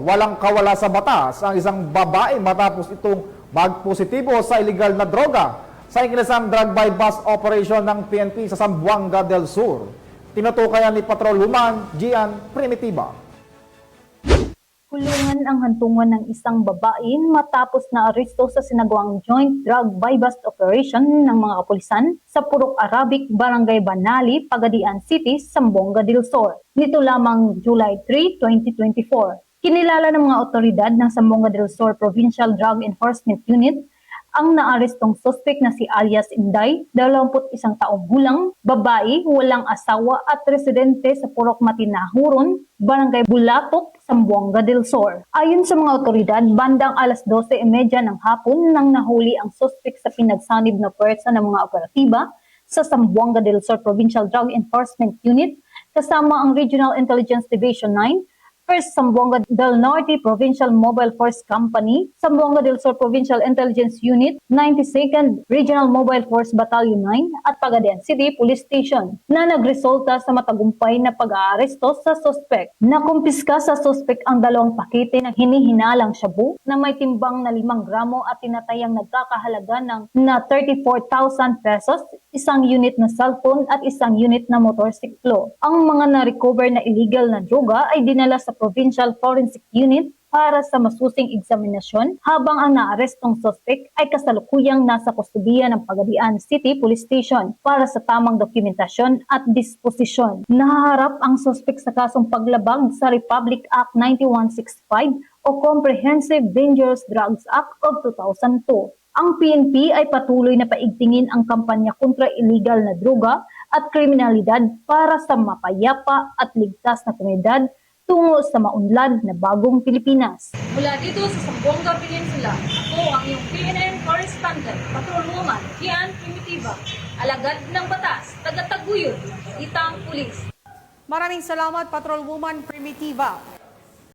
walang kawala sa batas ang isang babae matapos itong magpositibo sa illegal na droga sa ingilisang drug by bus operation ng PNP sa Zamboanga del Sur. Tinutukayan ni Patrolwoman Gian Primitiva. Kulungan ang hantungan ng isang babae matapos na aresto sa sinagawang joint drug by bust operation ng mga kapulisan sa Purok Arabic, Barangay Banali, Pagadian City, Zamboanga del Sur. Nito lamang July 3, 2024. Kinilala ng mga otoridad ng Zamboanga del Sur Provincial Drug Enforcement Unit ang naarestong suspect na si alias Inday, 21 taong gulang, babae, walang asawa at residente sa Purok Matinahuron, Barangay Bulatok, Zamboanga del Sur. Ayon sa mga otoridad, bandang alas 12:30 ng hapon nang nahuli ang suspect sa pinagsanib na puwersa ng mga operatiba sa Zamboanga del Sur Provincial Drug Enforcement Unit kasama ang Regional Intelligence Division 9, First Zamboanga del Norte Provincial Mobile Force Company, Zamboanga del Sur Provincial Intelligence Unit, 92nd Regional Mobile Force Battalion 9 at Pagadian City Police Station na nagresulta sa matagumpay na pag-aaresto sa suspect. Nakumpiska sa suspect ang 2 pakete ng hinihinalang shabu na may timbang na 5 gramo at tinatayang nagkakahalaga ng na 34,000 pesos, isang unit na cellphone at isang unit na motorsiklo. Ang mga na-recover na illegal na droga ay dinala sa Provincial Forensic Unit para sa masusing eksaminasyon habang ang naarestong suspect ay kasalukuyang nasa kustudiya ng Pagadian City Police Station para sa tamang dokumentasyon at disposisyon. Nahaharap ang suspect sa kasong paglabag sa Republic Act 9165 o Comprehensive Dangerous Drugs Act of 2002. Ang PNP ay patuloy na paigtingin ang kampanya kontra illegal na droga at kriminalidad para sa mapayapa at ligtas na komunidad tungo sa maunlad na bagong Pilipinas. Mula dito sa Zamboanga Peninsula, ako ang iyong PNN correspondent, Patrolwoman Gian Primitiva, alagad ng batas, taga-taguyod, itang pulis. Maraming salamat, Patrolwoman Primitiva.